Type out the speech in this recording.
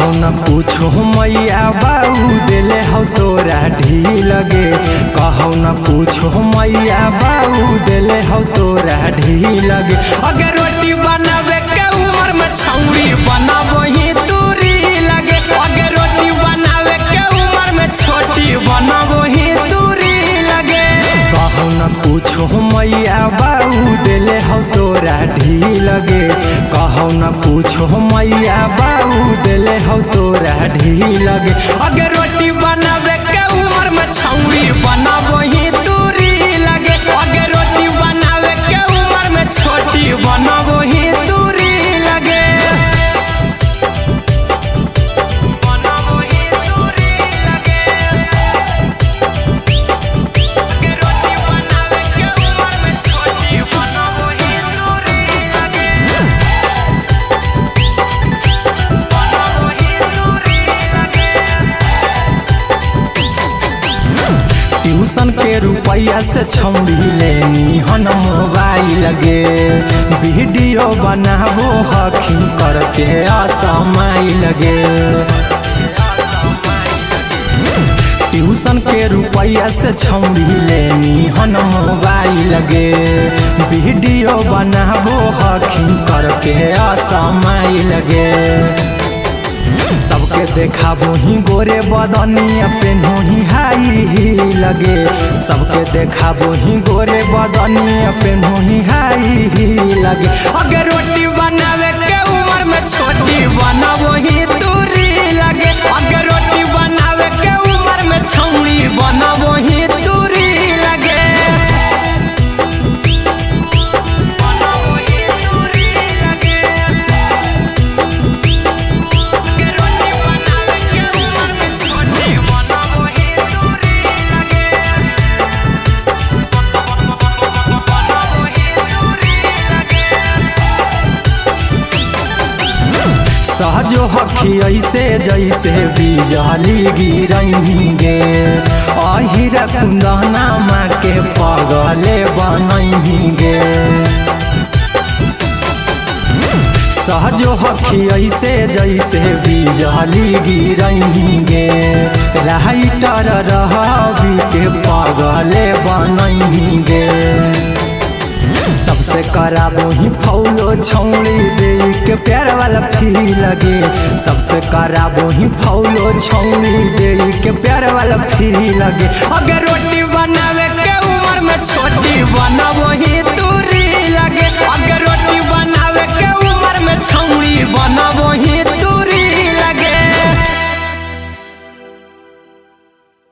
कहौ न पूछो मैया बाऊ दिले हो तोरा ढील लगे। कहौ न पूछो मैया बाऊ दिले हो तोरा ढील लगे। अगर रोटी बनावे के उम्र में छौरी बनाबो ही दूरी लगे। अगर रोटी बनावे के उम्र में छोटी बनाबो ही दूरी लगे। कहौ न पूछो मैया बाऊ दिले हो तोरा ढील लगे। कहौ न पूछो मैया बाऊ दिले हो तोरा ढील लगे। अगर रोटी बनावे के उम्र में छौरी बनाबो ही दूरी लगे। अगर रोटी बनावे के उम्र में छोटी बनाबो ही दूरी लगे। बनाबो ही दूरी लगे। अगर रोटी बनावे के उम्र में छोटी बनाबो ही दूरी लगे। बनाबो ही दूरी लगे। ट्यूशन के रुपया से छौरी लेनी हन मोबाइल लगे। वीडियो बनाबो हखी करके असमाई लगे। ट्यूशन के रुपया से छौरी लेनी हन मोबाइल लगे। वीडियो बनाबो हखी करके असमाई लगे। सबके देखाबो ही गोरे बदनिया पेन्हो ही हाई ही लगे। सबके देखाबो ही गोरे बदनिया पेन्हो ही हाई ही लगे। अगर रोटी बनावे के उम्र में छोटी बनाबो ही दूरी लगे। अगर रोटी बनावे के उम्र में छौरी बनाबो ही दूरी लगे। बनाबो ही दूरी लगे। सहजो हखी ऐसे जैसे बिजली गिरेंगे। अहिरा कुंदना माँ के पगले बनेंगे। सहजो हखी ऐसे जैसे बिजली गिरेंगे। राइटर रहबी के पगले बनेंगे। सबसे कराबो ही फौलो छौड़ी दे के प्यार वाला फील लगे। सबसे कराबो ही फौलो छौड़ी दे के प्यार वाला फील लगे। अगर